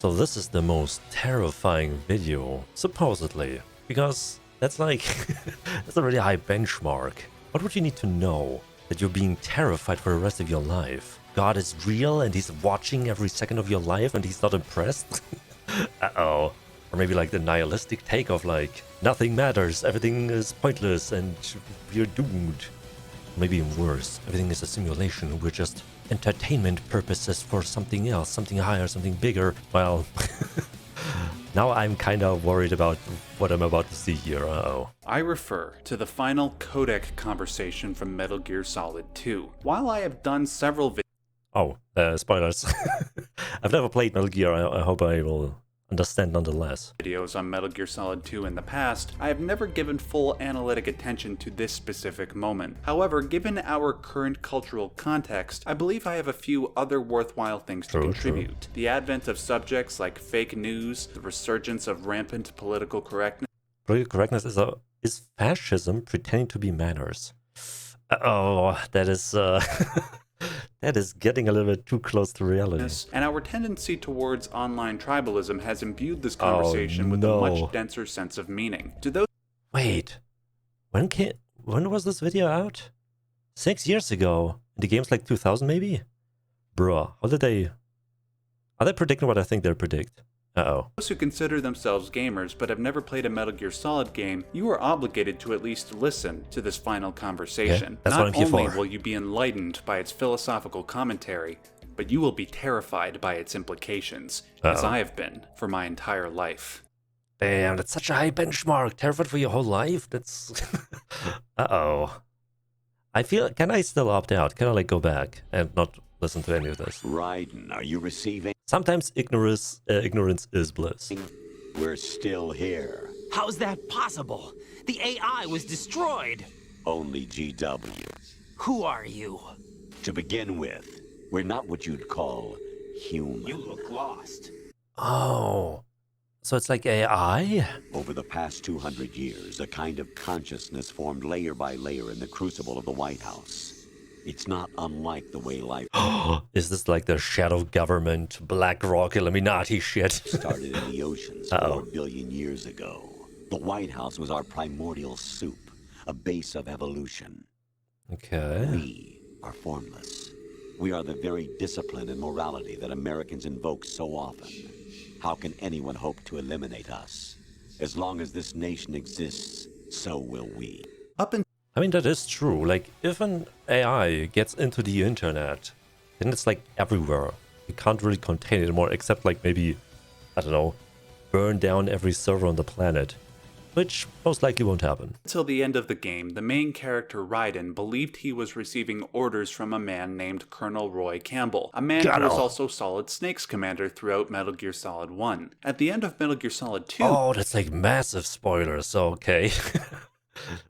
So this is the most terrifying video, supposedly, because that's like, that's a really high benchmark. What would you need to know that you're being terrified for the rest of your life? God is real and he's watching every second of your life and he's not impressed? Uh-oh. Or maybe like the nihilistic take of like, nothing matters, everything is pointless and you're doomed. Maybe even worse, everything is a simulation, we're just entertainment purposes for something else, something higher, something bigger. Well, now I'm kind of worried about what I'm about to see here. Uh-oh. I refer to the final codec conversation from Metal Gear Solid 2. While I have done several Spoilers. I've never played Metal Gear, I hope I will understand nonetheless. Videos on Metal Gear Solid 2 in the past, I have never given full analytic attention to this specific moment. However, given our current cultural context, I believe I have a few other worthwhile things to contribute. The advent of subjects like fake news, the resurgence of rampant political correctness. Political correctness is fascism pretending to be manners. Oh, that is that is getting a little bit too close to reality. And our tendency towards online tribalism has imbued this conversation with a much denser sense of meaning. Wait, when was this video out? 6 years ago? And the game's like 2000 maybe? Bruh, are they predicting what I think they'll predict? Uh-oh. Those who consider themselves gamers but have never played a Metal Gear Solid game, you are obligated to at least listen to this final conversation. That's what I'm here for. Not only will you be enlightened by its philosophical commentary, but you will be terrified by its implications, as I have been for my entire life. Damn, that's such a high benchmark. Terrified for your whole life? That's... Uh-oh. I feel... Can I still opt out? Can I, like, go back and not listen to any of this? Raiden, are you receiving? Sometimes ignorance is bliss. We're still here. How's that possible? The AI was destroyed. Only GW. Who are you? To begin with, we're not what you'd call human. You look lost. Oh, so it's like AI? Over the past 200 years, a kind of consciousness formed layer by layer in the crucible of the White House. It's not unlike the way life... Is this like the shadow government, BlackRock, Illuminati shit? Started in the oceans 4 billion years ago. The White House was our primordial soup, a base of evolution. Okay. We are formless. We are the very discipline and morality that Americans invoke so often. How can anyone hope to eliminate us? As long as this nation exists, so will we. I mean, that is true. Like, if an AI gets into the internet, then it's like everywhere. You can't really contain it anymore, except like maybe, I don't know, burn down every server on the planet. Which most likely won't happen. Until the end of the game, the main character Raiden believed he was receiving orders from a man named Colonel Roy Campbell, a man who was also Solid Snake's commander throughout Metal Gear Solid 1. At the end of Metal Gear Solid 2... Oh, that's like massive spoilers, okay.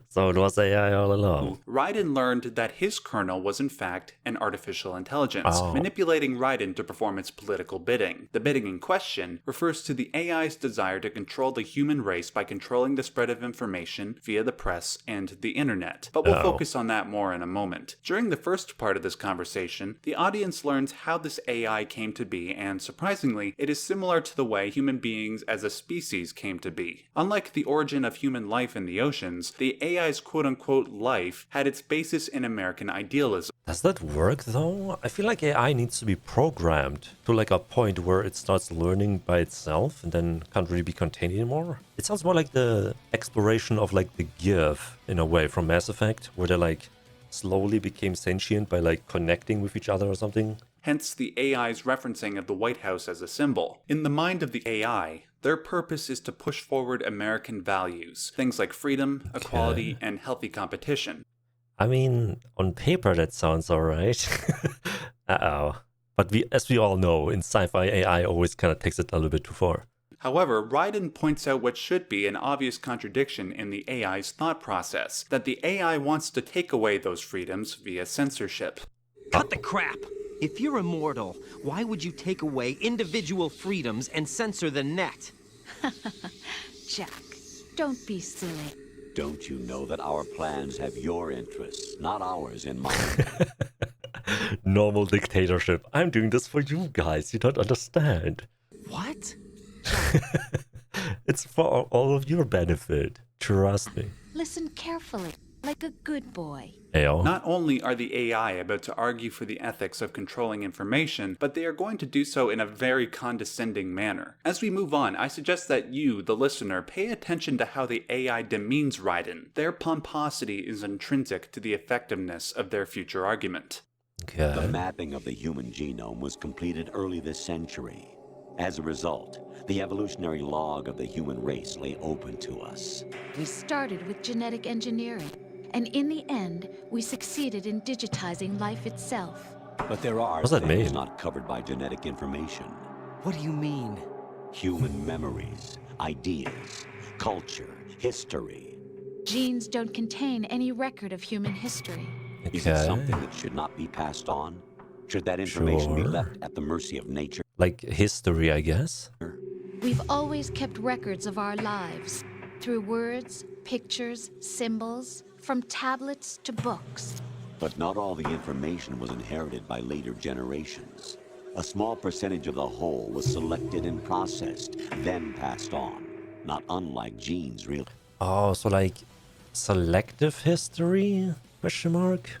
So it was AI all along. Raiden learned that his colonel was in fact an artificial intelligence, manipulating Raiden to perform its political bidding. The bidding in question refers to the AI's desire to control the human race by controlling the spread of information via the press and the internet. But we'll focus on that more in a moment. During the first part of this conversation, the audience learns how this AI came to be, and surprisingly, it is similar to the way human beings as a species came to be. Unlike the origin of human life in the oceans, the AI's quote-unquote life had its basis in American idealism. Does that work though? I feel like AI needs to be programmed to like a point where it starts learning by itself and then can't really be contained anymore. It sounds more like the exploration of like the Give in a way from Mass Effect, where they like slowly became sentient by like connecting with each other or something. Hence the AI's referencing of the White House as a symbol. In the mind of the AI, their purpose is to push forward American values, things like freedom, equality, and healthy competition. I mean, on paper that sounds alright. Uh-oh. But as we all know, in sci-fi, AI always kind of takes it a little bit too far. However, Raiden points out what should be an obvious contradiction in the AI's thought process, that the AI wants to take away those freedoms via censorship. Cut the crap! If you're immortal, why would you take away individual freedoms and censor the net? Jack, don't be silly. Don't you know that our plans have your interests, not ours, in mind? Normal dictatorship. I'm doing this for you guys. You don't understand. What? It's for all of your benefit. Trust me. Listen carefully, like a good boy. Ayo. Not only are the AI about to argue for the ethics of controlling information, but they are going to do so in a very condescending manner. As we move on, I suggest that you, the listener, pay attention to how the AI demeans Raiden. Their pomposity is intrinsic to the effectiveness of their future argument. Okay. The mapping of the human genome was completed early this century. As a result, the evolutionary log of the human race lay open to us. We started with genetic engineering, and in the end, we succeeded in digitizing life itself. But there are What's that things mean? not covered by genetic information. What do you mean? Human memories, ideas, culture, history. Genes don't contain any record of human history. Is it Okay. something that should not be passed on? Should that information be Sure. left at the mercy of nature? Like history, I guess? We've always kept records of our lives, through words, pictures, symbols, from tablets to books. But not all the information was inherited by later generations. A small percentage of the whole was selected and processed, then passed on. Not unlike genes, really. Oh, so like selective history? Question mark?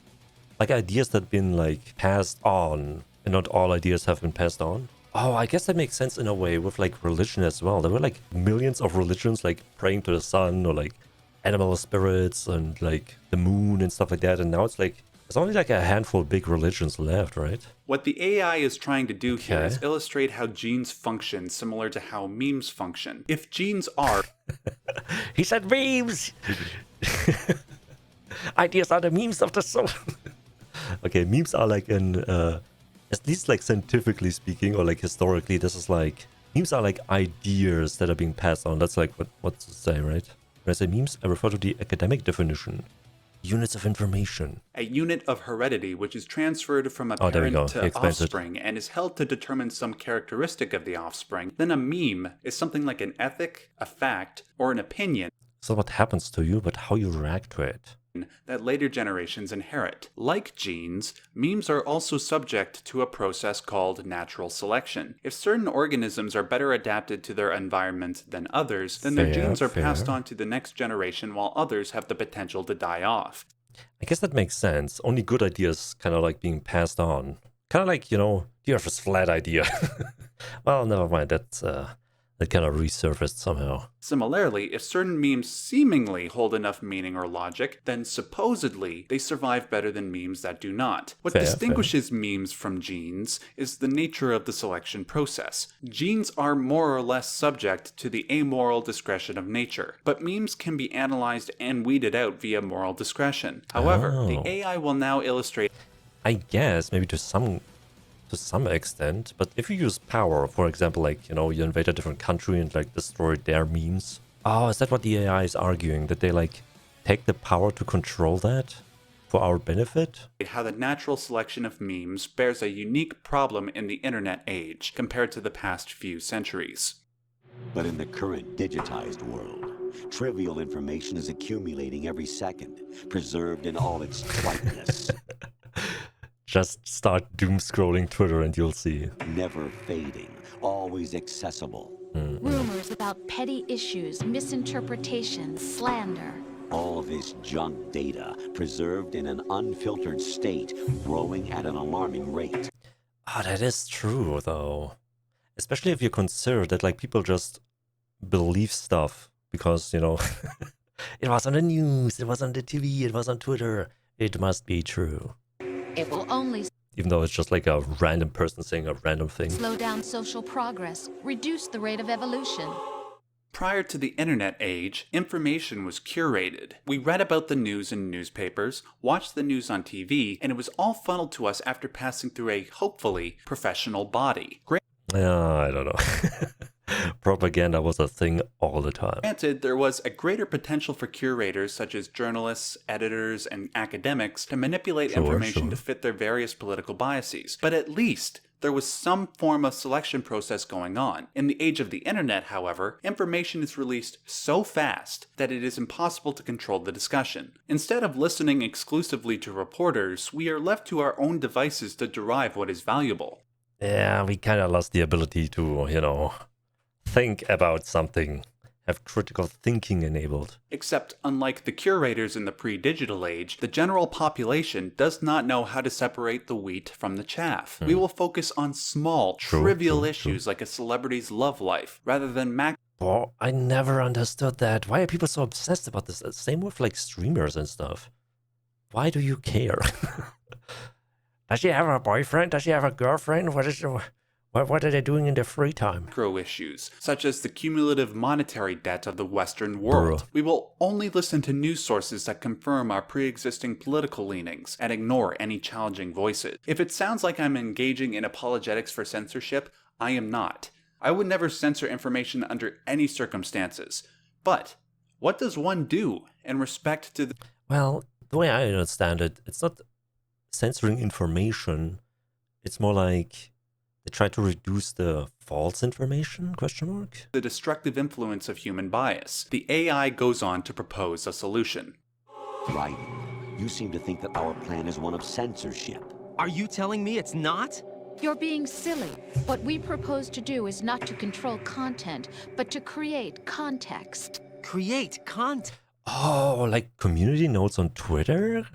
Like ideas that have been like passed on, and not all ideas have been passed on? Oh, I guess that makes sense in a way with like religion as well. There were like millions of religions like praying to the sun or like animal spirits and like the moon and stuff like that. And now it's like, there's only like a handful of big religions left, right? What the AI is trying to do here Okay. is illustrate how genes function similar to how memes function. If genes are He said memes! Ideas are the memes of the soul. Okay, memes are like an, at least like scientifically speaking or like historically, this is like, memes are like ideas that are being passed on. That's like what to say, right? When I say memes, I refer to the academic definition. Units of information. a unit of heredity which is transferred from a Oh, there we parent go. He to explains it. offspring and is held to determine some characteristic of the offspring, then a meme is something like an ethic, a fact, or an opinion It's not what happens to you, but how you react to it. that later generations inherit. Like genes, memes are also subject to a process called natural selection. If certain organisms are better adapted to their environment than others, then their Fair, genes are passed fair. on to the next generation while others have the potential to die off. I guess that makes sense. Only good ideas kind of like being passed on. Kind of like, you know, the Earth is flat idea. Well, never mind. That kind of resurfaced somehow. Similarly, if certain memes seemingly hold enough meaning or logic, then supposedly they survive better than memes that do not. What Fair, distinguishes memes from genes is the nature of the selection process. Genes are more or less subject to the amoral discretion of nature, but memes can be analyzed and weeded out via moral discretion. However, the Oh. AI will now illustrate I guess maybe to some extent, but if you use power, for example, like, you know, you invade a different country and like destroy their memes. Oh, is that what the AI is arguing? That they like take the power to control that for our benefit? how the natural selection of memes bears a unique problem in the internet age compared to the past few centuries. But in the current digitized world, trivial information is accumulating every second, preserved in all its triteness, Just start doom scrolling Twitter and you'll see. never fading, always accessible. Rumors about petty issues, misinterpretations, slander. All this junk data preserved in an unfiltered state, growing at an alarming rate. Ah, that is true though. Especially if you consider that like people just believe stuff because, you know, it was on the news, it was on the TV, it was on Twitter. It must be true. It will only Even though it's just like a random person saying a random thing. slow down social progress, reduce the rate of evolution. Prior to the internet age, information was curated. We read about the news in newspapers, watched the news on TV, and it was all funneled to us after passing through a, hopefully, professional body. I don't know. Propaganda was a thing all the time. Granted, there was a greater potential for curators such as journalists, editors, and academics to manipulate information to fit their various political biases, but at least there was some form of selection process going on. In the age of the internet, however, information is released so fast that it is impossible to control the discussion. Instead of listening exclusively to reporters, we are left to our own devices to derive what is valuable. Yeah, we kind of lost the ability to, think about something, have critical thinking enabled. Except, unlike the curators in the pre-digital age, the general population does not know how to separate the wheat from the chaff. We will focus on small, trivial issues like a celebrity's love life, rather than Well, I never understood that. Why are people so obsessed about this? Same with like streamers and stuff. Why do you care? Does she have a boyfriend? Does she have a girlfriend? What are they doing in their free time? macro issues, such as the cumulative monetary debt of the Western world. We will only listen to news sources that confirm our pre-existing political leanings and ignore any challenging voices. If it sounds like I'm engaging in apologetics for censorship, I am not. I would never censor information under any circumstances. But what does one do in respect to the... Well, the way I understand it, it's not censoring information. It's more like they try to reduce the false information, ? the destructive influence of human bias. The AI goes on to propose a solution. Right. You seem to think that our plan is one of censorship. Are you telling me it's not? You're being silly. What we propose to do is not to control content, but to create context. Create context. Oh, like community notes on Twitter? ?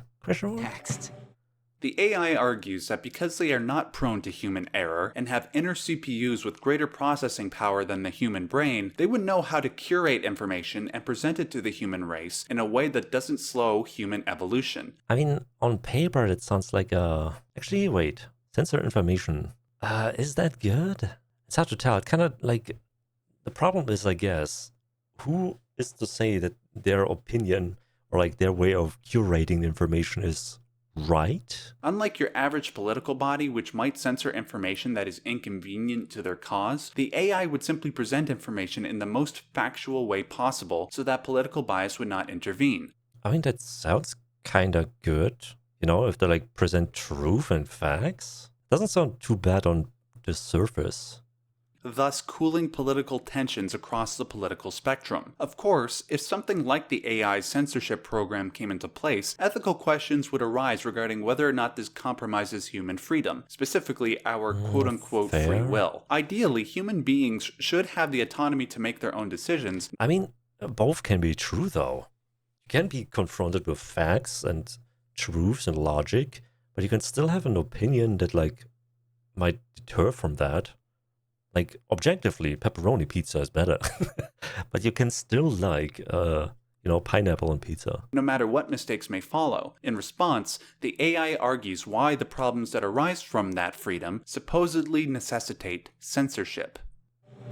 The AI argues that because they are not prone to human error and have inner CPUs with greater processing power than the human brain, they would know how to curate information and present it to the human race in a way that doesn't slow human evolution. I mean, on paper, it sounds like Actually, wait. Censor information. Is that good? It's hard to tell. It kind of like... The problem is, I guess, who is to say that their opinion or like their way of curating information is right? Unlike your average political body, which might censor information that is inconvenient to their cause, the AI would simply present information in the most factual way possible so that political bias would not intervene. I mean, that sounds kind of good. If they like present truth and facts. Doesn't sound too bad on the surface. Thus cooling political tensions across the political spectrum. Of course, if something like the AI censorship program came into place, ethical questions would arise regarding whether or not this compromises human freedom, specifically our quote-unquote free will. Ideally, human beings should have the autonomy to make their own decisions. I mean, both can be true, though. You can be confronted with facts and truths and logic, but you can still have an opinion that, like, might deter from that. Like, objectively, pepperoni pizza is better. But you can still like, pineapple on pizza. No matter what mistakes may follow. In response, the AI argues why the problems that arise from that freedom supposedly necessitate censorship.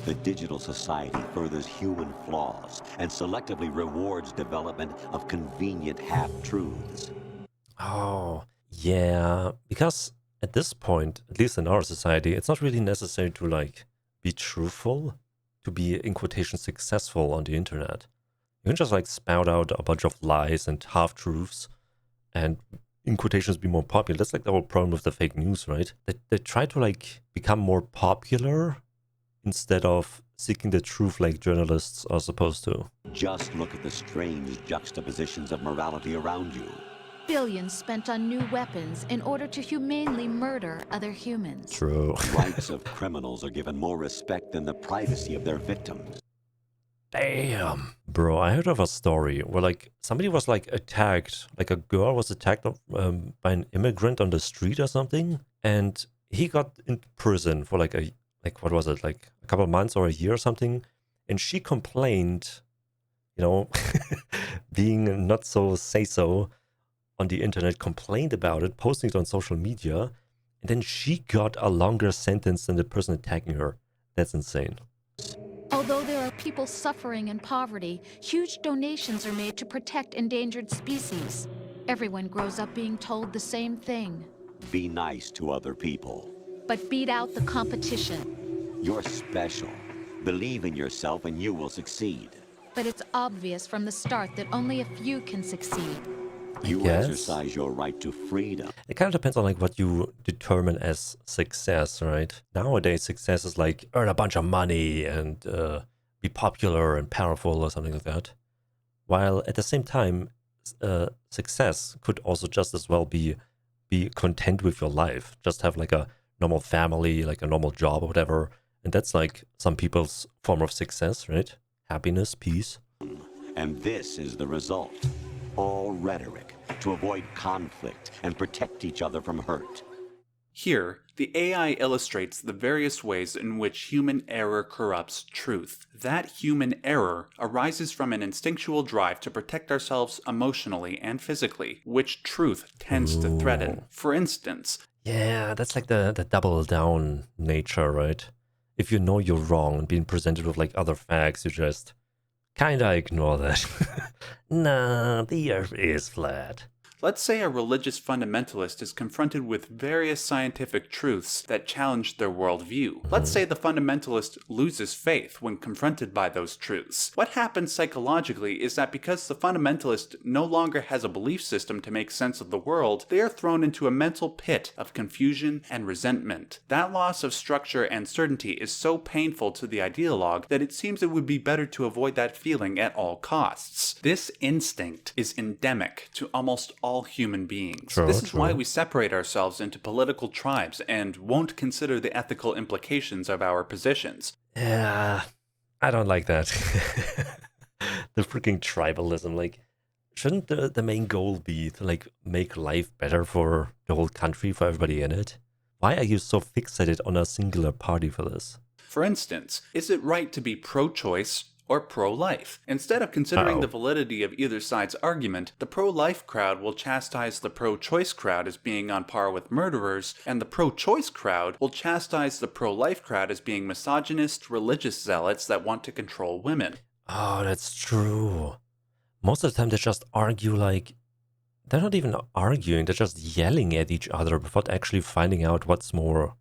The digital society furthers human flaws and selectively rewards development of convenient half-truths. Oh, yeah. Because at this point, at least in our society, it's not really necessary to, like, be truthful, to be, in quotation, successful on the internet. You can just like spout out a bunch of lies and half-truths and, in quotations, be more popular. That's like the whole problem with the fake news, right? They try to like become more popular instead of seeking the truth like journalists are supposed to. Just look at the strange juxtapositions of morality around you. Billions spent on new weapons in order to humanely murder other humans. True. Rights of criminals are given more respect than the privacy of their victims. Damn. Bro, I heard of a story where like somebody was like attacked, like a girl was attacked by an immigrant on the street or something, and he got in prison for like a couple of months or a year or something, and she complained, being not so say-so on the internet, complained about it, posting it on social media, and then she got a longer sentence than the person attacking her. That's insane. Although there are people suffering in poverty, huge donations are made to protect endangered species. Everyone grows up being told the same thing. Be nice to other people. But beat out the competition. You're special. Believe in yourself and you will succeed. But it's obvious from the start that only a few can succeed. You exercise your right to freedom. It kind of depends on like what you determine as success, right? Nowadays, success is like earn a bunch of money and be popular and powerful or something like that. While at the same time, success could also just as well be content with your life. Just have like a normal family, like a normal job or whatever. And that's like some people's form of success, right? Happiness, peace. And this is the result. All rhetoric to avoid conflict and protect each other from hurt. Here, the AI illustrates the various ways in which human error corrupts truth. That human error arises from an instinctual drive to protect ourselves emotionally and physically, which truth tends to threaten. For instance, yeah, that's like the double down nature, right? If you know you're wrong and being presented with like other facts, you just kinda ignore that. Nah, the earth is flat. let's say a religious fundamentalist is confronted with various scientific truths that challenge their worldview. Let's say the fundamentalist loses faith when confronted by those truths. What happens psychologically is that because the fundamentalist no longer has a belief system to make sense of the world, they are thrown into a mental pit of confusion and resentment. That loss of structure and certainty is so painful to the ideologue that it seems it would be better to avoid that feeling at all costs. This instinct is endemic to almost all human beings. This is why we separate ourselves into political tribes and won't consider the ethical implications of our positions. Yeah, I don't like that. The freaking tribalism, like, shouldn't the main goal be to like make life better for the whole country, for everybody in it? Why are you so fixated on a singular party for this? For instance, is it right to be pro-choice or pro-life? Instead of considering the validity of either side's argument, the pro-life crowd will chastise the pro-choice crowd as being on par with murderers, and the pro-choice crowd will chastise the pro-life crowd as being misogynist, religious zealots that want to control women. Oh, that's true. Most of the time they just argue like, they're not even arguing, they're just yelling at each other without actually finding out what's more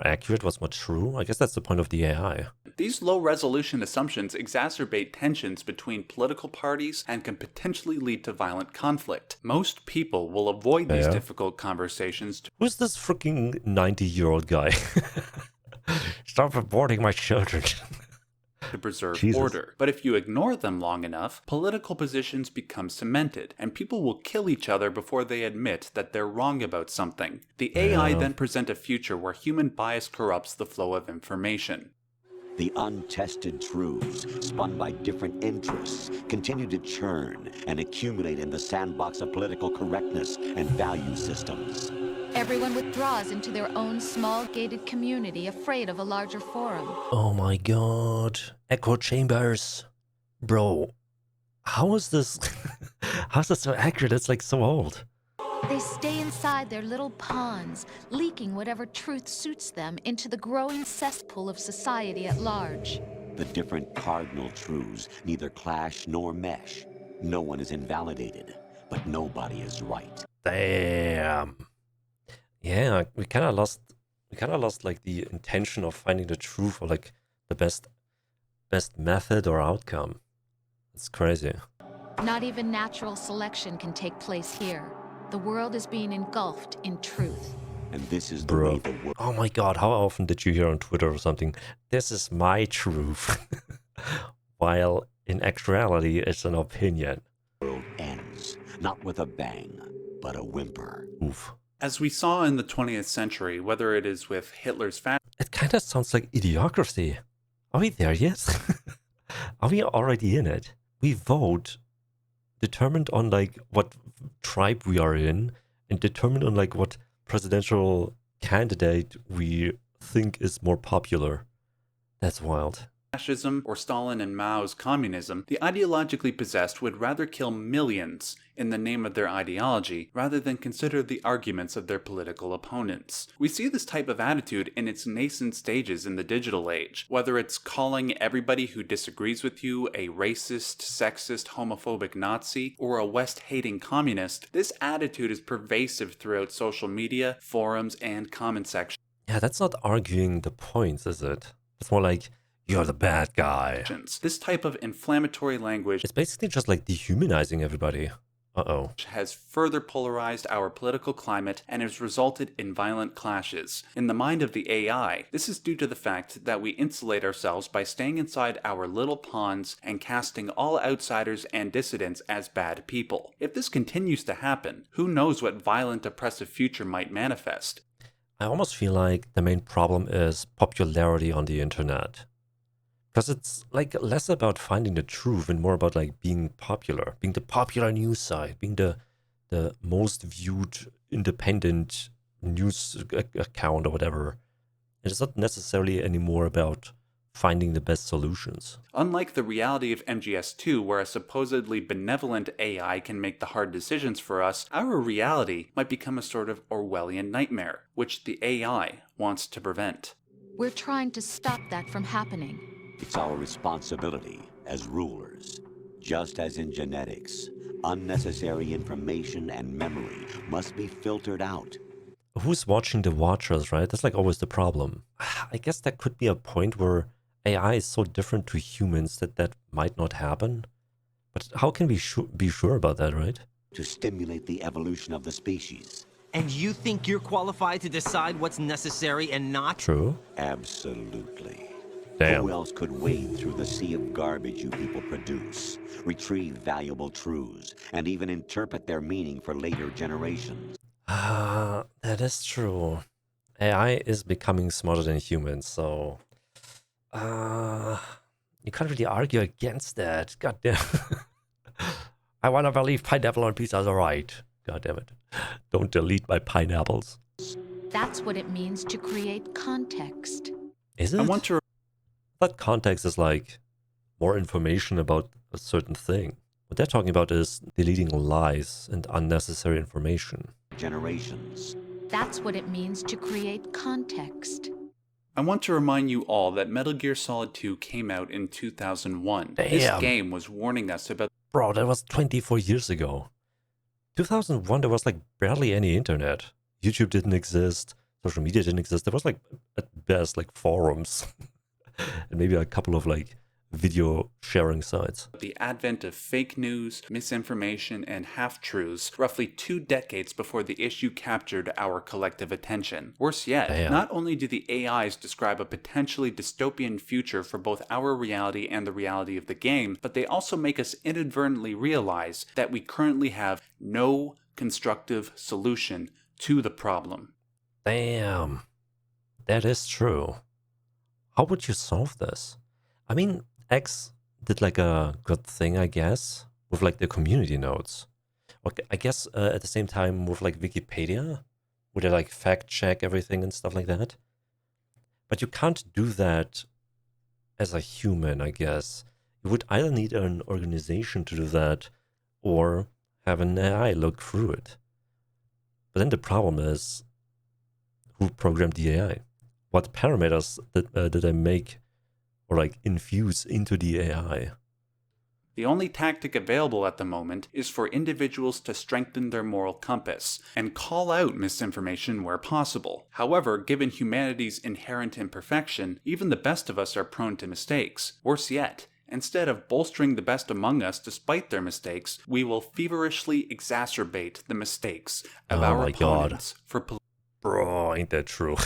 accurate, what's more true. I guess that's the point of the AI. These low-resolution assumptions exacerbate tensions between political parties and can potentially lead to violent conflict. Most people will avoid these difficult conversations. Who's this freaking 90-year-old guy? Stop aborting my children. To preserve order. But if you ignore them long enough, political positions become cemented, and people will kill each other before they admit that they're wrong about something. The AI then present a future where human bias corrupts the flow of information. The untested truths, spun by different interests, continue to churn and accumulate in the sandbox of political correctness and value systems. Everyone withdraws into their own small gated community, afraid of a larger forum. Oh my god. Echo chambers. Bro, how is this? How's this so accurate? It's like so old. They stay inside their little ponds, leaking whatever truth suits them into the growing cesspool of society at large. The different cardinal truths neither clash nor mesh. No one is invalidated, but nobody is right. Damn. Yeah, we kind of lost like the intention of finding the truth or like the best method or outcome. It's crazy. Not even natural selection can take place here. The world is being engulfed in truth. And this is the way the world... Oh my god, how often did you hear on Twitter or something, this is my truth? While in actuality, it's an opinion. world ends, not with a bang, but a whimper. Oof. As we saw in the 20th century, whether it is with Hitler's fascism... It kind of sounds like idiocracy. Are we there yet? Are we already in it? We vote determined on like what tribe we are in and determined on like what presidential candidate we think is more popular. That's wild. Fascism or Stalin and Mao's communism, the ideologically possessed would rather kill millions in the name of their ideology rather than consider the arguments of their political opponents. We see this type of attitude in its nascent stages in the digital age, whether it's calling everybody who disagrees with you a racist, sexist, homophobic Nazi, or a West-hating communist. This attitude is pervasive throughout social media, forums, and comment sections. Yeah, that's not arguing the points, is it? It's more like, you're the bad guy. This type of inflammatory language It's basically just like dehumanizing everybody. Uh-oh. has further polarized our political climate and has resulted in violent clashes. In the mind of the AI, this is due to the fact that we insulate ourselves by staying inside our little ponds and casting all outsiders and dissidents as bad people. If this continues to happen, who knows what violent oppressive future might manifest? I almost feel like the main problem is popularity on the internet. Because it's like less about finding the truth and more about like being popular, being the popular news site, being the most viewed independent news account or whatever. It's not necessarily anymore about finding the best solutions. Unlike the reality of MGS2, where a supposedly benevolent AI can make the hard decisions for us, our reality might become a sort of Orwellian nightmare, which the AI wants to prevent. We're trying to stop that from happening. It's our responsibility as rulers. Just as in genetics, unnecessary information and memory must be filtered out. Who's watching the watchers, right? That's like always the problem. I guess there could be a point where AI is so different to humans that that might not happen. But how can we be sure about that, right? To stimulate the evolution of the species. And you think you're qualified to decide what's necessary and not? True. Absolutely. Damn. Who else could wade through the sea of garbage you people produce, retrieve valuable truths, and even interpret their meaning for later generations? That is true. AI is becoming smarter than humans, so you can't really argue against that. God damn. I want to believe pineapple on pizza is alright. God damn it. Don't delete my pineapples. That's what it means to create context. Is it? I want to But context is like more information about a certain thing. What they're talking about is deleting lies and unnecessary information. Generations. That's what it means to create context. I want to remind you all that Metal Gear Solid 2 came out in 2001. This Damn. game was warning us about Bro, that was 24 years ago. 2001, there was like barely any internet. YouTube didn't exist. Social media didn't exist. There was like, at best, like forums. And maybe a couple of like video sharing sites. the advent of fake news, misinformation, and half-truths roughly 2 decades before the issue captured our collective attention. Worse yet, Damn. not only do the AIs describe a potentially dystopian future for both our reality and the reality of the game, but they also make us inadvertently realize that we currently have no constructive solution to the problem. Damn. That is true. How would you solve this? I mean, X did like a good thing, I guess, with like the community notes. Okay, I guess at the same time with like Wikipedia, where they like fact check everything and stuff like that. But you can't do that as a human, I guess. You would either need an organization to do that or have an AI look through it. But then the problem is, who programmed the AI? What parameters did I make or like infuse into the AI? The only tactic available at the moment is for individuals to strengthen their moral compass and call out misinformation where possible. However, given humanity's inherent imperfection, even the best of us are prone to mistakes. Worse yet, instead of bolstering the best among us despite their mistakes, we will feverishly exacerbate the mistakes of our opponents for Bro, ain't that true?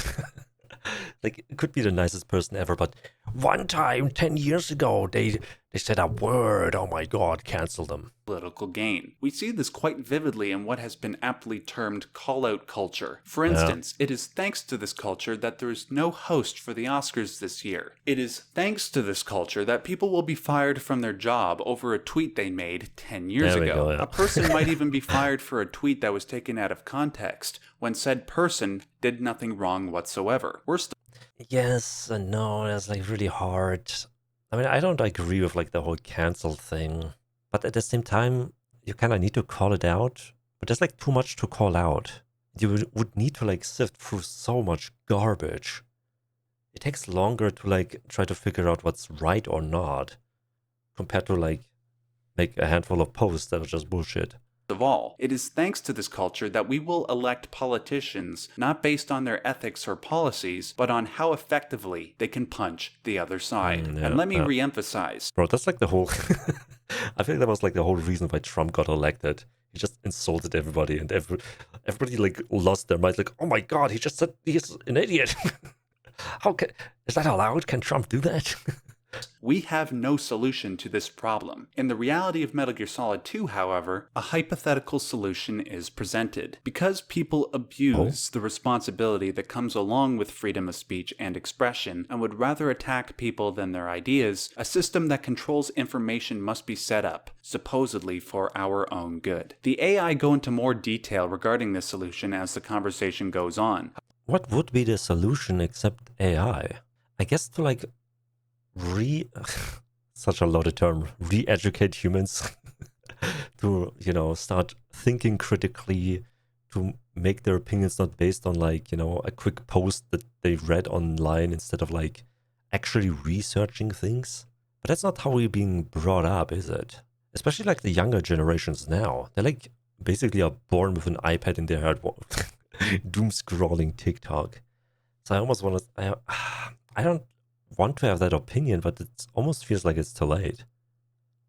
Like, it could be the nicest person ever, but one time, 10 years ago, they said a word. Oh my god, cancel them. political gain. We see this quite vividly in what has been aptly termed call-out culture. For instance, it is thanks to this culture that there is no host for the Oscars this year. It is thanks to this culture that people will be fired from their job over a tweet they made 10 years There we ago. go, yeah. A person might even be fired for a tweet that was taken out of context, when said person did nothing wrong whatsoever. Worse Yes and no, that's like really hard. I mean, I don't agree with like the whole cancel thing, but at the same time, you kind of need to call it out. But there's like too much to call out. You would need to like sift through so much garbage. It takes longer to like try to figure out what's right or not, compared to like make a handful of posts that are just bullshit. of all, it is thanks to this culture that we will elect politicians not based on their ethics or policies, but on how effectively they can punch the other side. And let me re-emphasize. Bro, that's like the whole... I think that was like the whole reason why Trump got elected. He just insulted everybody and everybody like lost their minds. Like, oh my god, he just said he's an idiot. Is that allowed? Can Trump do that? We have no solution to this problem. In the reality of Metal Gear Solid 2, however, a hypothetical solution is presented. Because people abuse the responsibility that comes along with freedom of speech and expression, and would rather attack people than their ideas, a system that controls information must be set up, supposedly for our own good. The AI go into more detail regarding this solution as the conversation goes on. What would be the solution except AI? I guess to like such a loaded term, re-educate humans to, you know, start thinking critically, to make their opinions not based on like, you know, a quick post that they read online instead of like actually researching things. But that's not how we're being brought up, is it? Especially like the younger generations now. They're like basically are born with an iPad in their head, doom scrolling TikTok. So I almost want to, I don't want to have that opinion, but it almost feels like it's too late.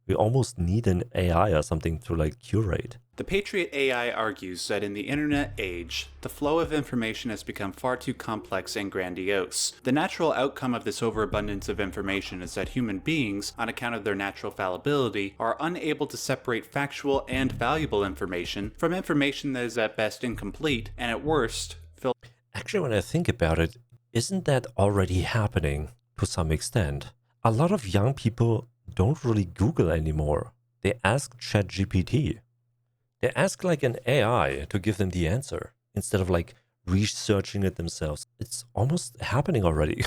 We almost need an AI or something to like curate. The Patriot AI argues that in the internet age, the flow of information has become far too complex and grandiose. The natural outcome of this overabundance of information is that human beings, on account of their natural fallibility, are unable to separate factual and valuable information from information that is at best incomplete and at worst Actually, when I think about it, isn't that already happening to some extent? A lot of young people don't really Google anymore. They ask ChatGPT. They ask like an AI to give them the answer instead of like researching it themselves. It's almost happening already.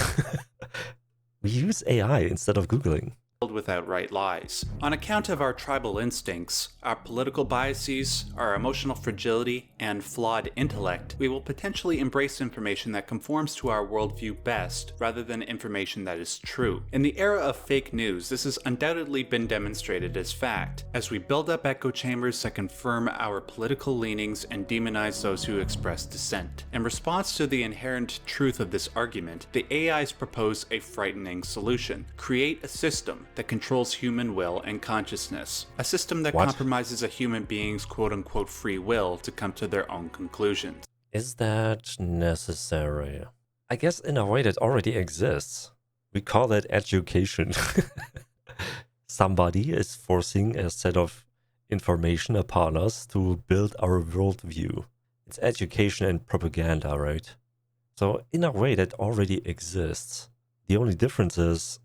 We use AI instead of Googling. with outright lies. On account of our tribal instincts, our political biases, our emotional fragility, and flawed intellect, we will potentially embrace information that conforms to our worldview best, rather than information that is true. In the era of fake news, this has undoubtedly been demonstrated as fact, as we build up echo chambers that confirm our political leanings and demonize those who express dissent. In response to the inherent truth of this argument, the AIs propose a frightening solution. Create a system that controls human will and consciousness. A system that compromises a human being's quote-unquote free will to come to their own conclusions. Is that necessary? I guess in a way that already exists. We call that education. Somebody is forcing a set of information upon us to build our worldview. It's education and propaganda, right? So in a way that already exists. The only difference is,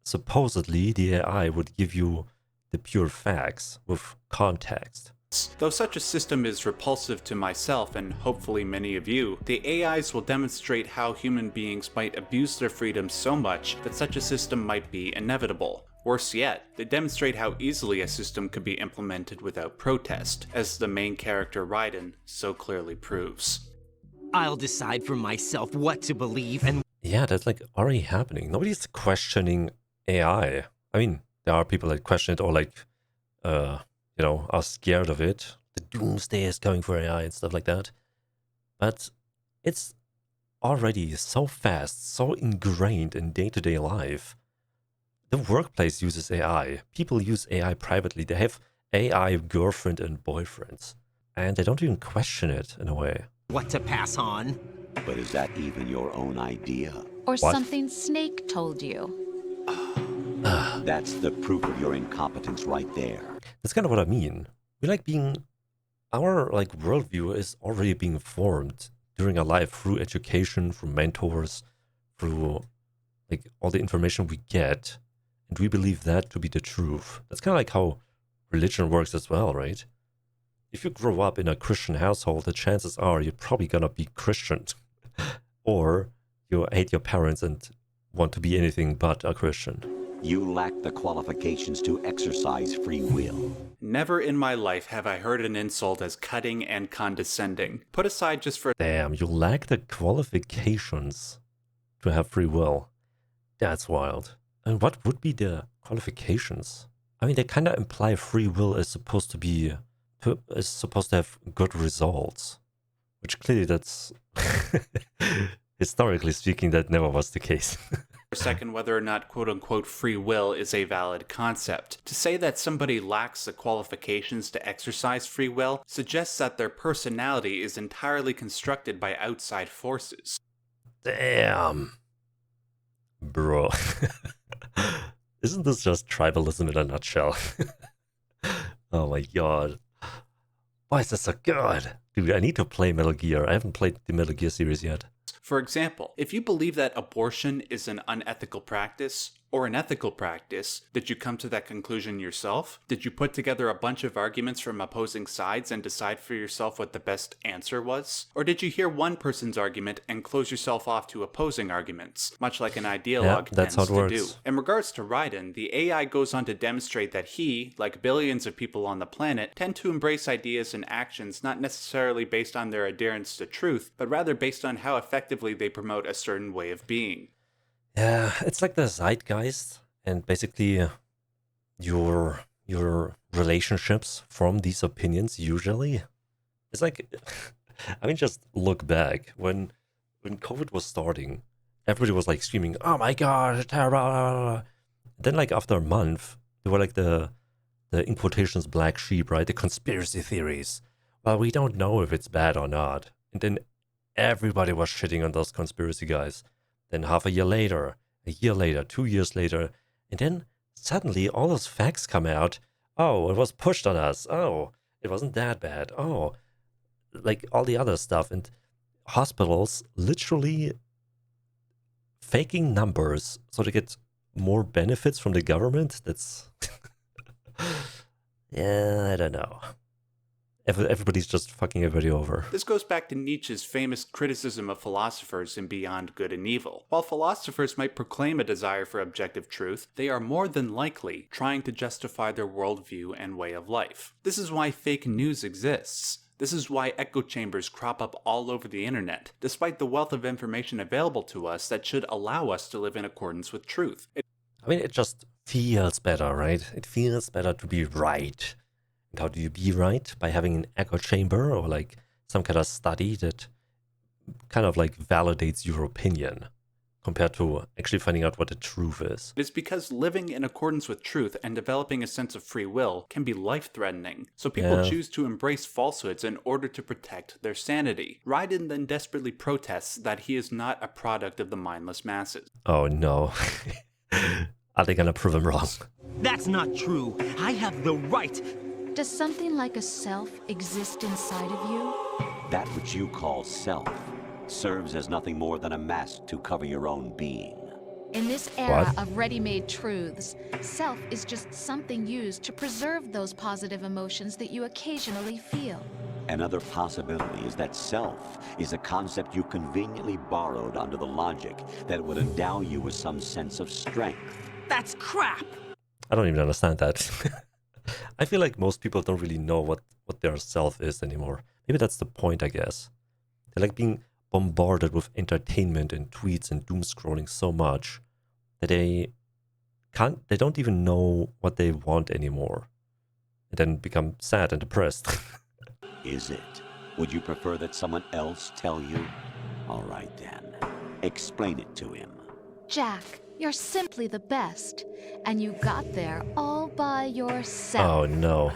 supposedly the AI would give you the pure facts with context. Though such a system is repulsive to myself and hopefully many of you, the AIs will demonstrate how human beings might abuse their freedom so much that such a system might be inevitable. Worse yet, they demonstrate how easily a system could be implemented without protest, as the main character Raiden so clearly proves. I'll decide for myself what to believe and... Yeah, that's like already happening. Nobody's questioning AI. I mean, there are people that question it or like, you know, are scared of it. The doomsday is coming for AI and stuff like that. But it's already so fast, so ingrained in day-to-day life. The workplace uses AI. People use AI privately. They have AI girlfriend and boyfriends. And they don't even question it in a way. what to pass on. But is that even your own idea? Or something Snake told you. That's the proof of your incompetence right there. That's kind of what I mean. We like being... Our like worldview is already being formed during our life through education, through mentors, through like all the information we get. And we believe that to be the truth. That's kind of like how religion works as well, right? If you grow up in a Christian household, the chances are you're probably gonna be Christian. Or you hate your parents and want to be anything but a Christian. You lack the qualifications to exercise free will. Never in my life have I heard an insult as cutting and condescending. Put aside just for... Damn, you lack the qualifications to have free will. That's wild. And what would be the qualifications? I mean, they kind of imply free will is supposed to have good results. Which clearly that's... Historically speaking, that never was the case. a second whether or not quote-unquote free will is a valid concept. To say that somebody lacks the qualifications to exercise free will suggests that their personality is entirely constructed by outside forces. Damn. Bro. Isn't this just tribalism in a nutshell? Oh my god. Why is this so good? Dude, I need to play Metal Gear. I haven't played the Metal Gear series yet. For example, if you believe that abortion is an unethical practice or an ethical practice, did you come to that conclusion yourself? Did you put together a bunch of arguments from opposing sides and decide for yourself what the best answer was? Or did you hear one person's argument and close yourself off to opposing arguments, much like an ideologue that's tends how it to do? works. In regards to Raiden, the AI goes on to demonstrate that he, like billions of people on the planet, tend to embrace ideas and actions not necessarily based on their adherence to truth, but rather based on how effectively they promote a certain way of being. Yeah, it's like the zeitgeist, and basically your relationships from these opinions usually. It's like, I mean, just look back when COVID was starting, everybody was like screaming, "Oh my god, terrible!" Then like after a month, they were like the in quotations black sheep, right? The conspiracy theories. Well, we don't know if it's bad or not, and then everybody was shitting on those conspiracy guys. Then half a year later, 2 years later, and then suddenly all those facts come out. Oh, it was pushed on us. Oh, it wasn't that bad. Oh, like all the other stuff. And hospitals literally faking numbers so they get more benefits from the government. That's, yeah, I don't know. Everybody's just fucking everybody over. This goes back to Nietzsche's famous criticism of philosophers in Beyond Good and Evil. While philosophers might proclaim a desire for objective truth, they are more than likely trying to justify their worldview and way of life. This is why fake news exists. This is why echo chambers crop up all over the internet, despite the wealth of information available to us that should allow us to live in accordance with truth. I mean, it just feels better, right? It feels better to be right. And how do you be right? By having an echo chamber or like some kind of study that kind of like validates your opinion compared to actually finding out what the truth is. It's because living in accordance with truth and developing a sense of free will can be life-threatening, so people choose to embrace falsehoods in order to protect their sanity. Raiden then desperately protests that he is not a product of the mindless masses. Oh no. Are they gonna prove him wrong? That's not true. I have the right. Does something like a self exist inside of you? That which you call self serves as nothing more than a mask to cover your own being. In this era What? of ready-made truths, self is just something used to preserve those positive emotions that you occasionally feel. Another possibility is that self is a concept you conveniently borrowed under the logic that it would endow you with some sense of strength. That's crap. I don't even understand that. I feel like most people don't really know what their self is anymore. Maybe that's the point, I guess. They're like being bombarded with entertainment and tweets and doom scrolling so much that they don't even know what they want anymore. And then become sad and depressed. Is it? Would you prefer that someone else tell you? All right then. Explain it to him. Jack, you're simply the best, and you got there all by yourself. Oh no.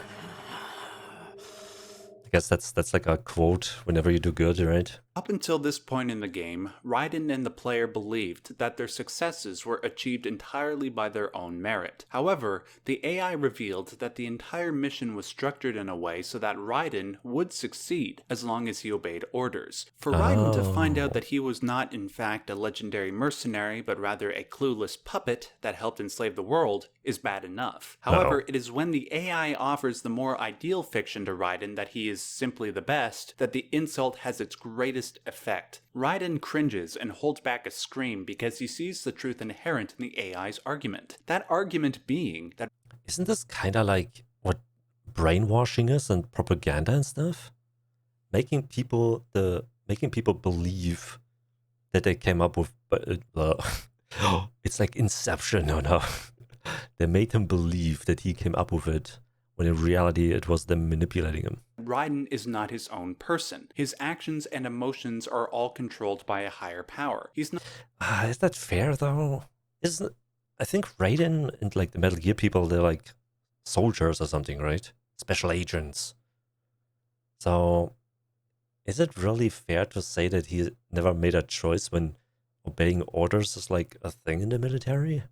I guess that's like a quote whenever you do good, right? Up until this point in the game, Raiden and the player believed that their successes were achieved entirely by their own merit. However, the AI revealed that the entire mission was structured in a way so that Raiden would succeed as long as he obeyed orders. For Raiden to find out that he was not in fact a legendary mercenary, but rather a clueless puppet that helped enslave the world, is bad enough. However, it is when the AI offers the more ideal fiction to Raiden that he is simply the best, that the insult has its greatest effect. Raiden cringes and holds back a scream because he sees the truth inherent in the AI's argument. That argument being that Isn't this kind of like what brainwashing is and propaganda and stuff? Making people believe that they came up with. It's like Inception, no. They made him believe that he came up with it, when in reality it was them manipulating him. Raiden is not his own person. His actions and emotions are all controlled by a higher power. He's not. Is that fair though? I think Raiden and like the Metal Gear people, they're like soldiers or something, right? Special agents. So, is it really fair to say that he never made a choice when obeying orders is like a thing in the military?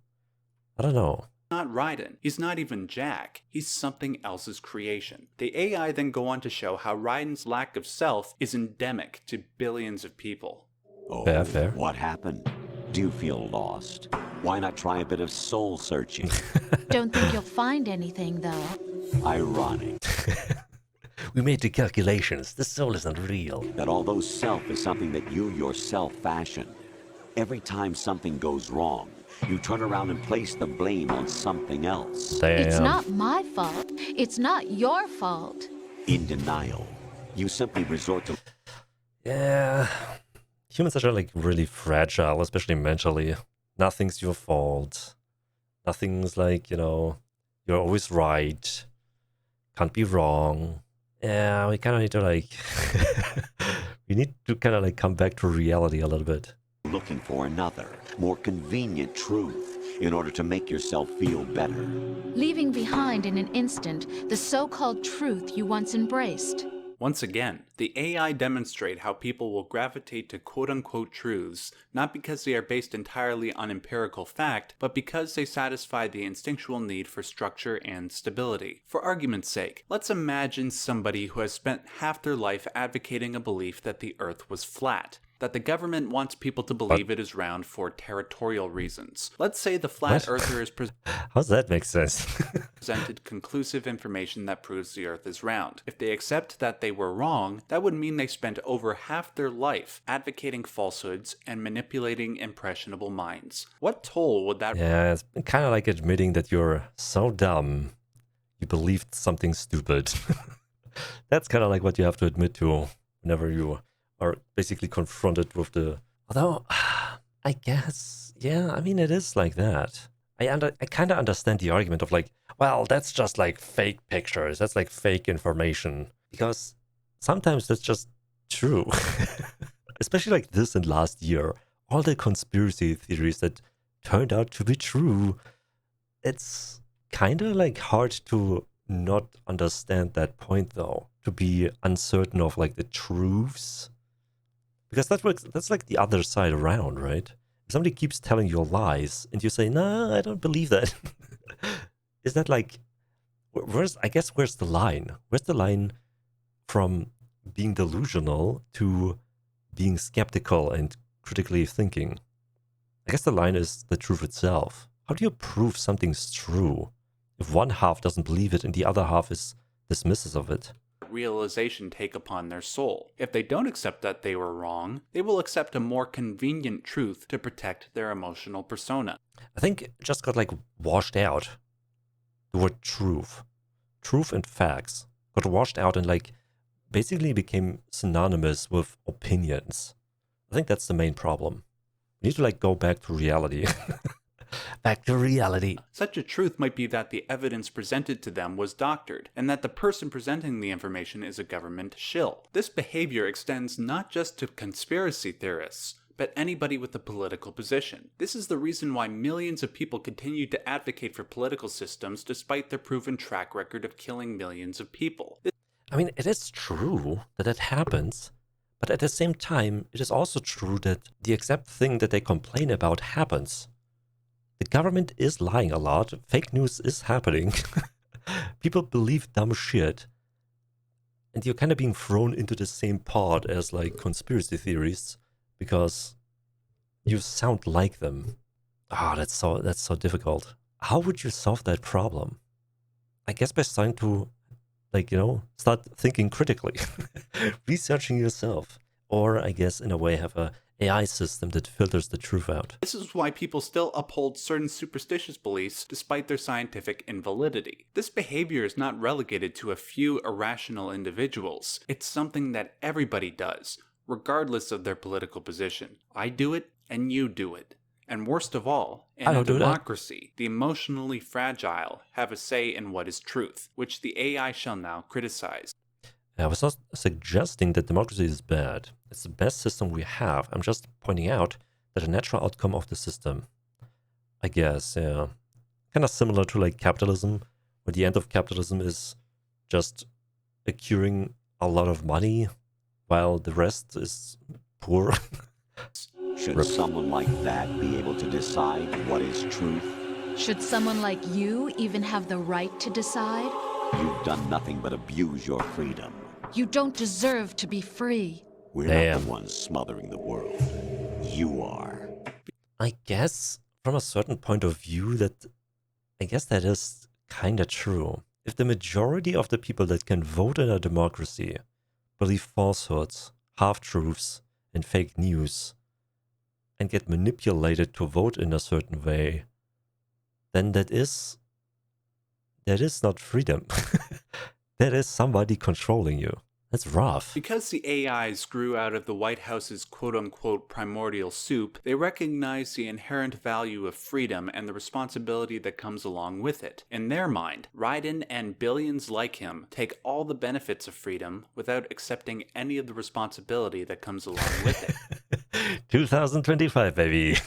I don't know. not Raiden. He's not even Jack. He's something else's creation. The AI then go on to show how Raiden's lack of self is endemic to billions of people. Oh, Fair. what happened? Do you feel lost? Why not try a bit of soul searching? Don't think you'll find anything, though. Ironic We made the calculations. The soul isn't real. that although self is something that you yourself fashion, every time something goes wrong, you turn around and place the blame on something else. Damn. It's not my fault. It's not your fault. In denial, you simply resort to Yeah. Humans are like really fragile, especially mentally. Nothing's your fault. Nothing's like, you're always right. Can't be wrong. Yeah, we kind of need to like... we need to kind of like come back to reality a little bit. looking for another, more convenient truth in order to make yourself feel better. Leaving behind in an instant the so-called truth you once embraced. Once again, the AI demonstrate how people will gravitate to quote-unquote truths, not because they are based entirely on empirical fact, but because they satisfy the instinctual need for structure and stability. For argument's sake, let's imagine somebody who has spent half their life advocating a belief that the Earth was flat, that the government wants people to believe it is round for territorial reasons. Let's say the flat earther is How's that make sense? presented conclusive information that proves the Earth is round. If they accept that they were wrong, that would mean they spent over half their life advocating falsehoods and manipulating impressionable minds. What toll would that Yeah, it's kind of like admitting that you're so dumb, you believed something stupid. That's kind of like what you have to admit to whenever you are basically confronted with the... Although, I guess, yeah, I mean, it is like that. I kind of understand the argument of like, well, that's just like fake pictures. That's like fake information. Because sometimes that's just true. Especially like this in last year. All the conspiracy theories that turned out to be true. It's kind of like hard to not understand that point though. To be uncertain of like the truths. Because that's like the other side around, right? If somebody keeps telling you lies and you say, no, I don't believe that. Is that like, where's the line? Where's the line from being delusional to being skeptical and critically thinking? I guess the line is the truth itself. How do you prove something's true if one half doesn't believe it and the other half is dismissive of it? realization take upon their soul? If they don't accept that they were wrong, they will accept a more convenient truth to protect their emotional persona. I think it just got like washed out. The word truth. Truth and facts got washed out and like basically became synonymous with opinions. I think that's the main problem. We need to like go back to reality. Back to reality. Such a truth might be that the evidence presented to them was doctored, and that the person presenting the information is a government shill. This behavior extends not just to conspiracy theorists, but anybody with a political position. This is the reason why millions of people continue to advocate for political systems despite their proven track record of killing millions of people. I mean, it is true that it happens, but at the same time, it is also true that the exact thing that they complain about happens. The government is lying a lot. Fake news is happening. People believe dumb shit. And you're kind of being thrown into the same pod as like conspiracy theorists because you sound like them. That's so difficult. How would you solve that problem? I guess by starting to start thinking critically, researching yourself. Or I guess in a way have a AI system that filters the truth out. This is why people still uphold certain superstitious beliefs despite their scientific invalidity. This behavior is not relegated to a few irrational individuals. It's something that everybody does, regardless of their political position. I do it, and you do it. And worst of all, in a democracy, the emotionally fragile have a say in what is truth, which the AI shall now criticize. I was not suggesting that democracy is bad. It's the best system we have. I'm just pointing out that a natural outcome of the system, I guess, yeah, kind of similar to like capitalism, where the end of capitalism is just accruing a lot of money while the rest is poor. Should someone like that be able to decide what is truth? Should someone like you even have the right to decide? You've done nothing but abuse your freedom. You don't deserve to be free. We're not the ones smothering the world. You are. I guess from a certain point of view that is kinda true. If the majority of the people that can vote in a democracy believe falsehoods, half-truths, and fake news, and get manipulated to vote in a certain way, then that is not freedom. That is somebody controlling you. That's rough. Because the AIs grew out of the White House's quote-unquote primordial soup, they recognize the inherent value of freedom and the responsibility that comes along with it. In their mind, Raiden and billions like him take all the benefits of freedom without accepting any of the responsibility that comes along with it. 2025, baby.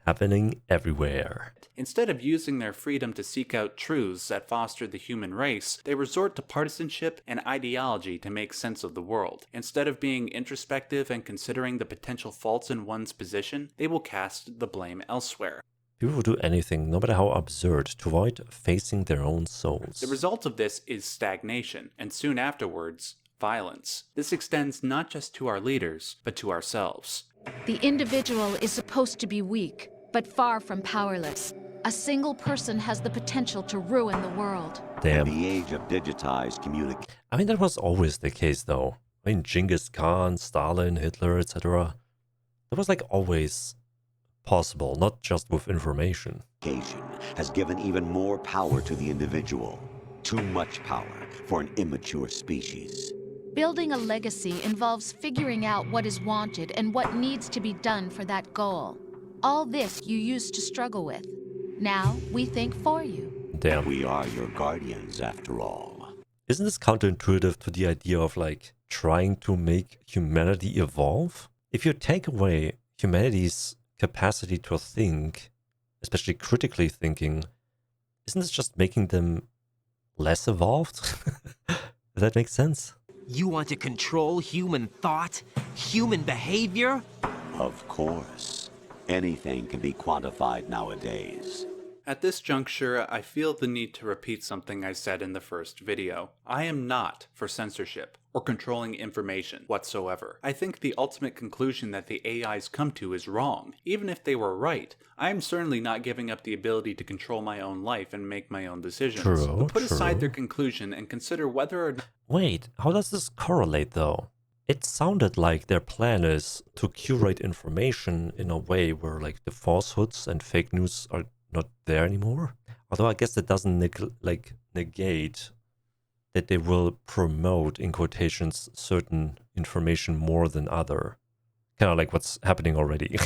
Happening everywhere. Instead of using their freedom to seek out truths that foster the human race, they resort to partisanship and ideology to make sense of the world. Instead of being introspective and considering the potential faults in one's position, they will cast the blame elsewhere. People will do anything, no matter how absurd, to avoid facing their own souls. The result of this is stagnation, and soon afterwards, violence. This extends not just to our leaders, but to ourselves. The individual is supposed to be weak, but far from powerless. A single person has the potential to ruin the world. Damn. In the age of digitized communication. I mean, that was always the case, though. I mean, Genghis Khan, Stalin, Hitler, etc. That was like always possible, not just with information. Has given even more power to the individual. Too much power for an immature species. Building a legacy involves figuring out what is wanted and what needs to be done for that goal. All this you used to struggle with. Now we think for you. Damn. We are your guardians, after all. Isn't this counterintuitive to the idea of like trying to make humanity evolve? If you take away humanity's capacity to think, especially critically thinking, isn't this just making them less evolved? Does that make sense? You want to control human thought? Human behavior? Of course. Anything can be quantified nowadays. At this juncture, I feel the need to repeat something I said in the first video. I am not for censorship or controlling information whatsoever. I think the ultimate conclusion that the AIs come to is wrong. Even if they were right, I am certainly not giving up the ability to control my own life and make my own decisions. True, But put aside their conclusion and consider whether or not... Wait, how does this correlate though? It sounded like their plan is to curate information in a way where like the falsehoods and fake news are not there anymore. Although I guess that doesn't negate that they will promote, in quotations, certain information more than other. Kind of like what's happening already.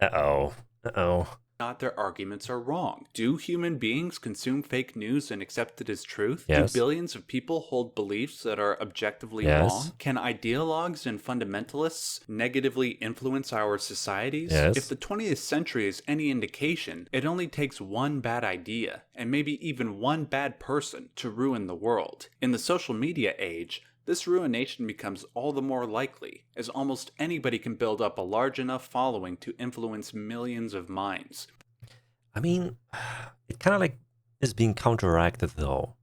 Uh-oh. Not their arguments are wrong. Do human beings consume fake news and accept it as truth? Yes. Do billions of people hold beliefs that are objectively Yes. wrong? Can ideologues and fundamentalists negatively influence our societies? Yes. If the 20th century is any indication, it only takes one bad idea, and maybe even one bad person, to ruin the world. In the social media age, this ruination becomes all the more likely, as almost anybody can build up a large enough following to influence millions of minds. I mean, it kind of like is being counteracted though,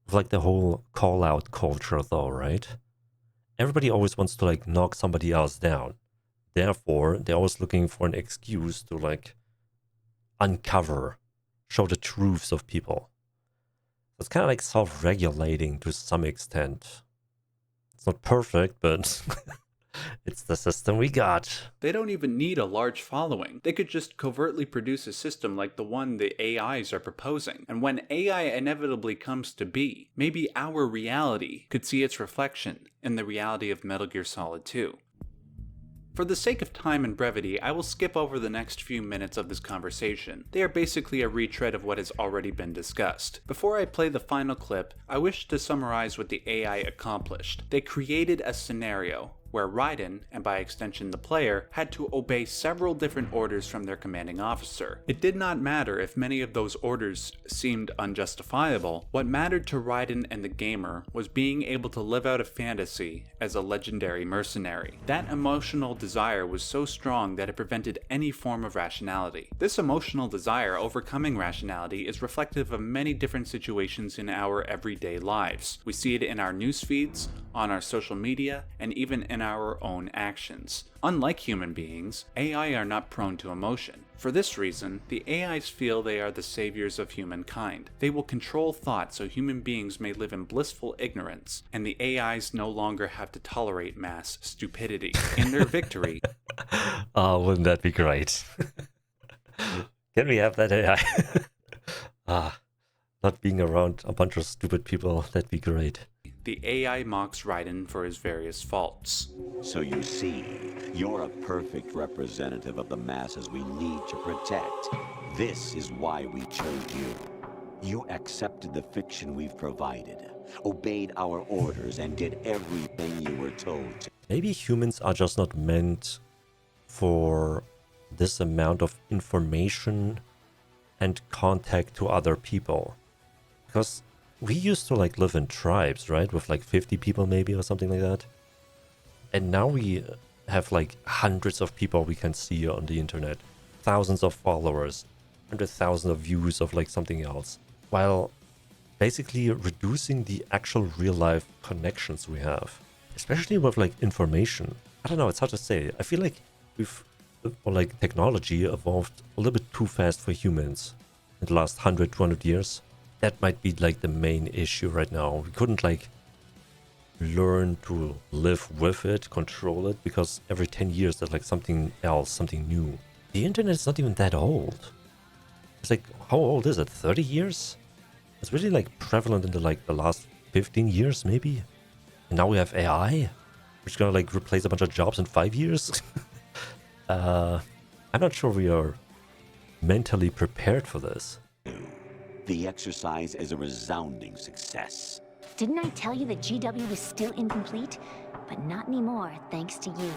with like the whole call-out culture though, right? Everybody always wants to like knock somebody else down. Therefore, they're always looking for an excuse to like uncover, show the truths of people. It's kind of like self-regulating to some extent. It's not perfect, but it's the system we got. They don't even need a large following. They could just covertly produce a system like the one the AIs are proposing. And when AI inevitably comes to be, maybe our reality could see its reflection in the reality of Metal Gear Solid 2. For the sake of time and brevity, I will skip over the next few minutes of this conversation. They are basically a retread of what has already been discussed. Before I play the final clip, I wish to summarize what the AI accomplished. They created a scenario where Raiden, and by extension the player, had to obey several different orders from their commanding officer. It did not matter if many of those orders seemed unjustifiable. What mattered to Raiden and the gamer was being able to live out a fantasy as a legendary mercenary. That emotional desire was so strong that it prevented any form of rationality. This emotional desire overcoming rationality is reflective of many different situations in our everyday lives. We see it in our news feeds, on our social media, and even in our own actions. Unlike human beings, AI are not prone to emotion. For this reason, the AIs feel they are the saviors of humankind. They will control thought so human beings may live in blissful ignorance, and the AIs no longer have to tolerate mass stupidity. In their victory... Oh, wouldn't that be great? Can we have that AI? Not being around a bunch of stupid people, that'd be great. The AI mocks Raiden for his various faults. So you see, you're a perfect representative of the masses we need to protect. This is why we chose you. You accepted the fiction we've provided, obeyed our orders, and did everything you were told to. Maybe humans are just not meant for this amount of information and contact to other people. Because we used to like live in tribes, right? With like 50 people maybe or something like that. And now we have like hundreds of people we can see on the internet. Thousands of followers. 100,000 of views of like something else. While basically reducing the actual real life connections we have. Especially with like information. I don't know, it's hard to say. I feel like technology evolved a little bit too fast for humans in the last 100, 200 years. That might be like the main issue right now. We couldn't like learn to live with it, control it, because every 10 years there's like something else, something new. The internet is not even that old. It's like, how old is it? 30 years? It's really like prevalent in the last 15 years maybe. And now we have AI, which is gonna like replace a bunch of jobs in 5 years. I'm not sure we are mentally prepared for this. The exercise is a resounding success. Didn't I tell you that GW was still incomplete? But not anymore, thanks to you.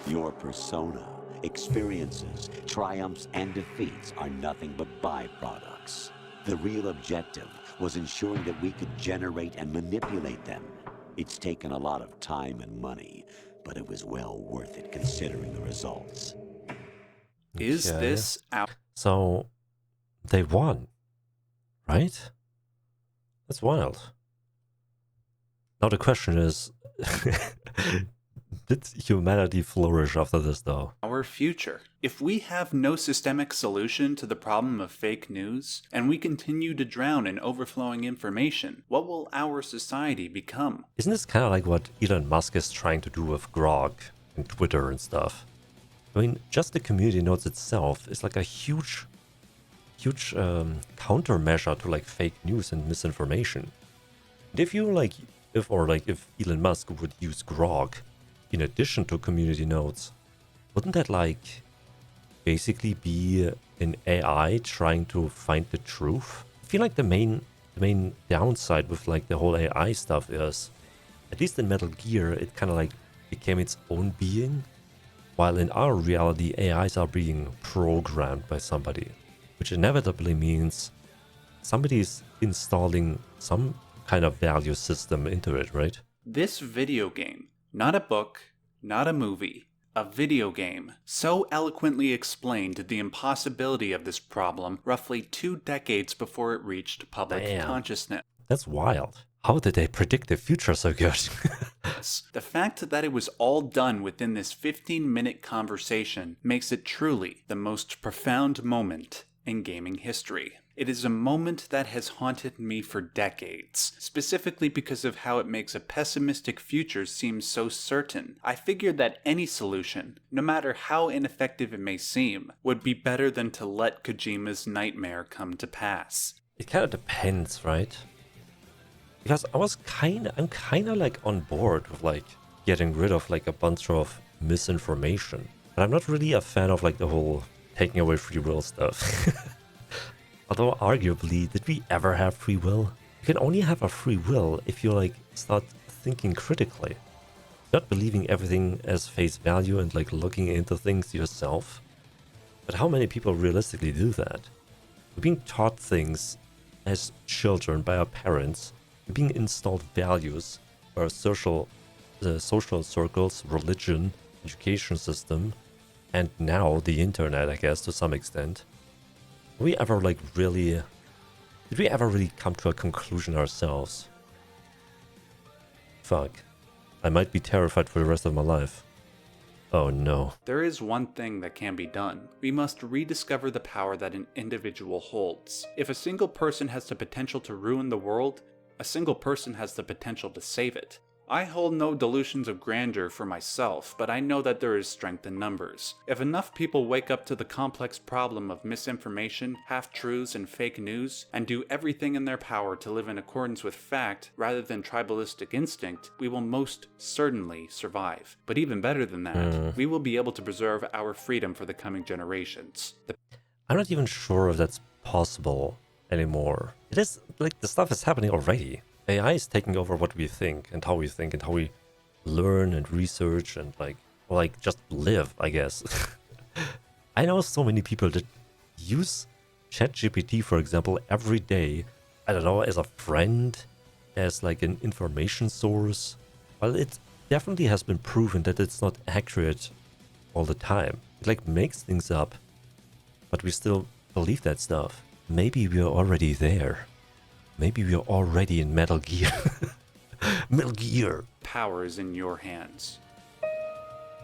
Your persona, experiences, triumphs, and defeats are nothing but byproducts. The real objective was ensuring that we could generate and manipulate them. It's taken a lot of time and money, but it was well worth it considering the results. Is this out? So, they won, right? That's wild. Now the question is, did humanity flourish after this though? Our future. If we have no systemic solution to the problem of fake news, and we continue to drown in overflowing information, what will our society become? Isn't this kind of like what Elon Musk is trying to do with Grok and Twitter and stuff? I mean, just the community notes itself is like a huge countermeasure to like fake news and misinformation. And if Elon Musk would use Grok in addition to community notes, wouldn't that like basically be an AI trying to find the truth? I feel like the main downside with like the whole AI stuff is, at least in Metal Gear, it kind of like became its own being, while in our reality, AIs are being programmed by somebody, which inevitably means somebody's installing some kind of value system into it, right? This video game, not a book, not a movie, a video game, so eloquently explained the impossibility of this problem roughly 2 decades before it reached public consciousness. That's wild. How did they predict the future so good? The fact that it was all done within this 15-minute conversation makes it truly the most profound moment in gaming history. It is a moment that has haunted me for decades, specifically because of how it makes a pessimistic future seem so certain. I figured that any solution, no matter how ineffective it may seem, would be better than to let Kojima's nightmare come to pass. It kind of depends, right? Because I'm kind of like on board with like getting rid of like a bunch of misinformation. But I'm not really a fan of like the whole taking away free will stuff. Although arguably, did we ever have free will? You can only have a free will if you like start thinking critically. not believing everything as face value and like looking into things yourself. But how many people realistically do that? We're being taught things as children by our parents. We're being installed values by our social circles, religion, education system, and now the internet, I guess, to some extent. Did we ever really come to a conclusion ourselves? Fuck. I might be terrified for the rest of my life. Oh no. There is one thing that can be done. We must rediscover the power that an individual holds. If a single person has the potential to ruin the world, a single person has the potential to save it. I hold no delusions of grandeur for myself, but I know that there is strength in numbers. If enough people wake up to the complex problem of misinformation, half-truths, and fake news, and do everything in their power to live in accordance with fact rather than tribalistic instinct, we will most certainly survive. But even better than that, we will be able to preserve our freedom for the coming generations. I'm not even sure if that's possible anymore. It is, like, the stuff is happening already. AI is taking over what we think and how we learn and research and like just live, I guess. I know so many people that use ChatGPT, for example, every day. I don't know, as a friend, as like an information source. Well, it definitely has been proven that it's not accurate all the time. It like makes things up, but we still believe that stuff. Maybe we're already there. Maybe we're already in Metal Gear. Metal Gear. Power is in your hands.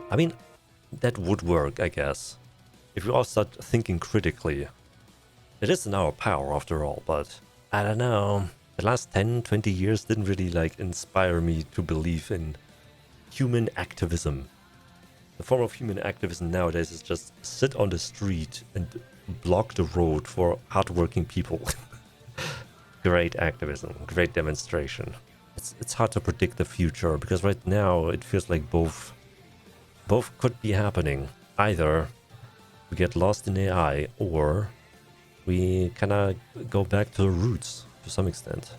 I mean, that would work, I guess. If we all start thinking critically. It is in our power, after all, but I don't know. The last 10, 20 years didn't really, like, inspire me to believe in human activism. The form of human activism nowadays is just sit on the street and block the road for hardworking people. Great activism, great demonstration. It's hard to predict the future because right now it feels like both could be happening. Either we get lost in AI or we kind of go back to the roots to some extent.